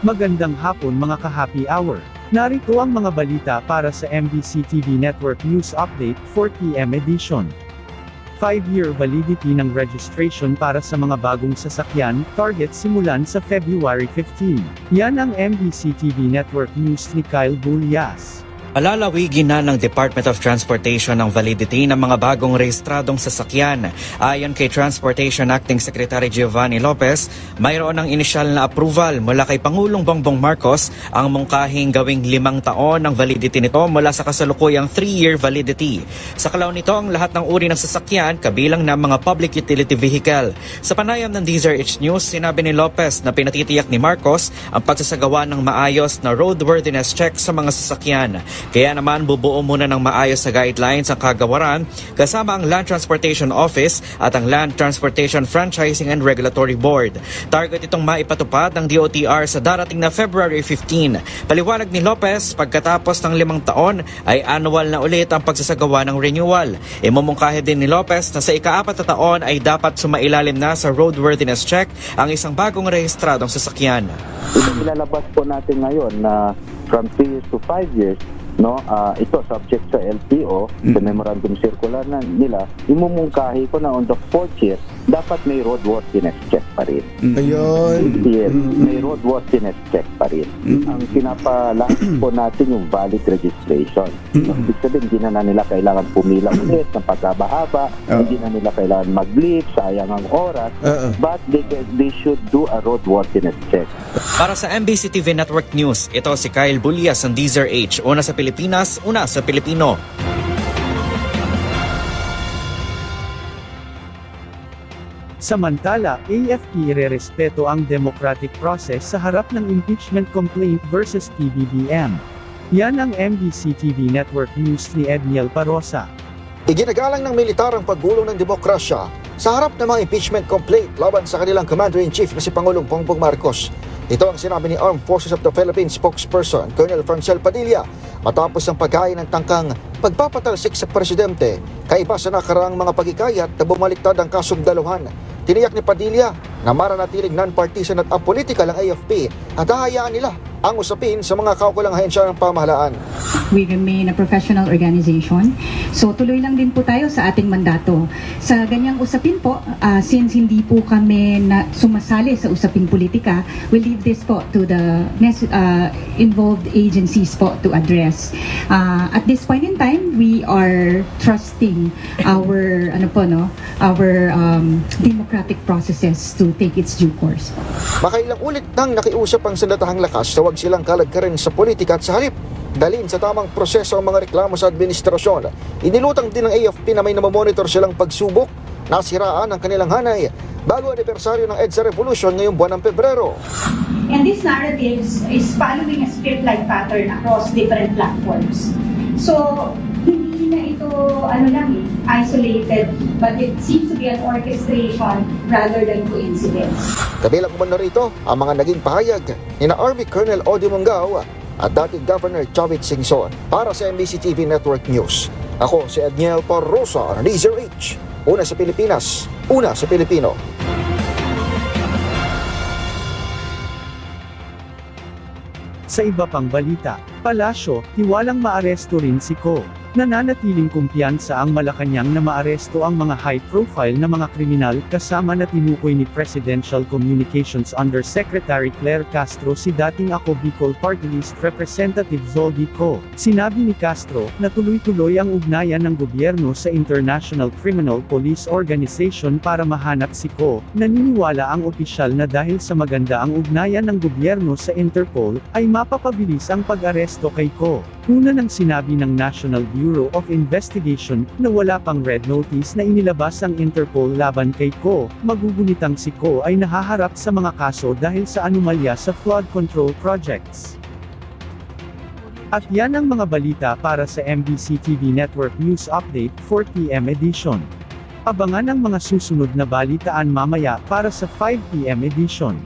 Magandang hapon mga ka-happy hour. Narito ang mga balita para sa MBC TV Network News Update 4 PM edition. 5-year validity ng registration para sa mga bagong sasakyan, target simulan sa February 15. Yan ang MBC TV Network News ni Kyle Bulias. Palalawigin na ng Department of Transportation ang validity ng mga bagong rehistradong sasakyan. Ayon kay Transportation Acting Secretary Giovanni Lopez, mayroon ng inisyal na approval mula kay Pangulong Bongbong Marcos ang mungkahing gawing 5 taon ng validity nito mula sa kasalukuyang 3-year validity. Sa kalaw nito ang lahat ng uri ng sasakyan kabilang na mga public utility vehicle. Sa panayam ng DZRH News, sinabi ni Lopez na pinatitiyak ni Marcos ang pagsasagawa ng maayos na roadworthiness check sa mga sasakyan. Kaya naman bubuo muna ng maayos na guidelines ang kagawaran kasama ang Land Transportation Office at ang Land Transportation Franchising and Regulatory Board. Target itong maipatupad ng DOTR sa darating na February 15. Paliwanag ni Lopez, pagkatapos ng 5 taon ay annual na ulit ang pagsasagawa ng renewal. Imumungkahi din ni Lopez na sa ika-4 na taon ay dapat sumailalim na sa roadworthiness check ang isang bagong rehistradong sasakyan. Ito ilalabas po natin ngayon na from 3 years to 5 years, ito subject sa LTO, sa memorandum circular na nila, imumungkahi ko na on the 4th year, dapat may roadworthiness check pa rin. Ayun. Yes, may roadworthiness check pa rin. Ang pinapalaki po natin yung valid registration. Ibig sabihin, hindi na nila kailangan pumila ulit ng pagkabahaba, hindi na nila kailangan mag-leave, sayang ang oras, but they should do a roadworthiness check. Para sa MBC TV Network News, ito si Kyle Bulias ng DZRH, una sa Pilipinas, una sa Pilipino. Samantala, AFP irerespeto ang democratic process sa harap ng impeachment complaint versus PBBM. Yan ang MBC TV Network News ni Edniel Parosa. Iginagalang ng militar ang paggulong ng demokrasya sa harap ng mga impeachment complaint laban sa kanilang Commander-in-Chief na si Pangulong Bongbong Marcos. Ito ang sinabi ni Armed Forces of the Philippines spokesperson Colonel Francel Padilla matapos ang paghain ng tangkang pagpapatalsik sa presidente kaiba sa nakaraang mga pagikayat na bumaliktad ang kasumdaluhan. Tiniyak ni Padilla na maranatiling non-partisan at apolitical ang AFP at hahayaan nila ang usapin sa mga kaukulang ahensya ng pamahalaan. We remain a professional organization. So tuloy lang din po tayo sa ating mandato. Sa ganyang usapin po, since hindi po kami sumasali sa usaping politika, we leave this po to the involved agencies po to address. At this point in time, we are trusting our democratic processes to take its due course. Makailang ulit nang nakiusap ang sandatahang lakas na huwag silang kalagkarin sa politika at sa halip dalhin sa tamang proseso ang mga reklamo sa administrasyon. Inilutang din ng AFP na may namamonitor silang pagsubok na siraan ang kanilang hanay bago anibersaryo ng EDSA Revolution ngayong buwan ng Pebrero. And this narrative is following a script-like pattern across different platforms. So, hindi na ito isolated, but it seems to be an orchestration rather than coincidence. Kabilang umano rito ang mga naging pahayag ni na Army Colonel Odi Mungao at dating Governor Chavit Singson. Para sa MBC TV Network News, ako si Edniel Parosa ng DZRH, una sa Pilipinas, una sa Pilipino. Sa iba pang balita, Palasyo, tiwalang maaresto rin si Ko. Nananatiling kumpiyansa ang Malacanang na maaresto ang mga high-profile na mga kriminal kasama na tinukoy ni Presidential Communications Undersecretary Claire Castro si dating Ako Bicol Party List Representative Zoldy Ko. Sinabi ni Castro na tuloy-tuloy ang ugnayan ng gobyerno sa International Criminal Police Organization para mahanap si Ko. Naniniwala ang opisyal na dahil sa maganda ang ugnayan ng gobyerno sa Interpol, ay mapapabilis ang pag-aresto kay Ko. Una nang sinabi ng National Bureau of Investigation na wala pang red notice na inilabas ang Interpol laban kay Ko, magugunitang si Ko ay nahaharap sa mga kaso dahil sa anomalya sa flood control projects. At yan ang mga balita para sa MBC TV Network News Update 4 PM edition. Abangan ang mga susunod na balitaan mamaya para sa 5 PM edition.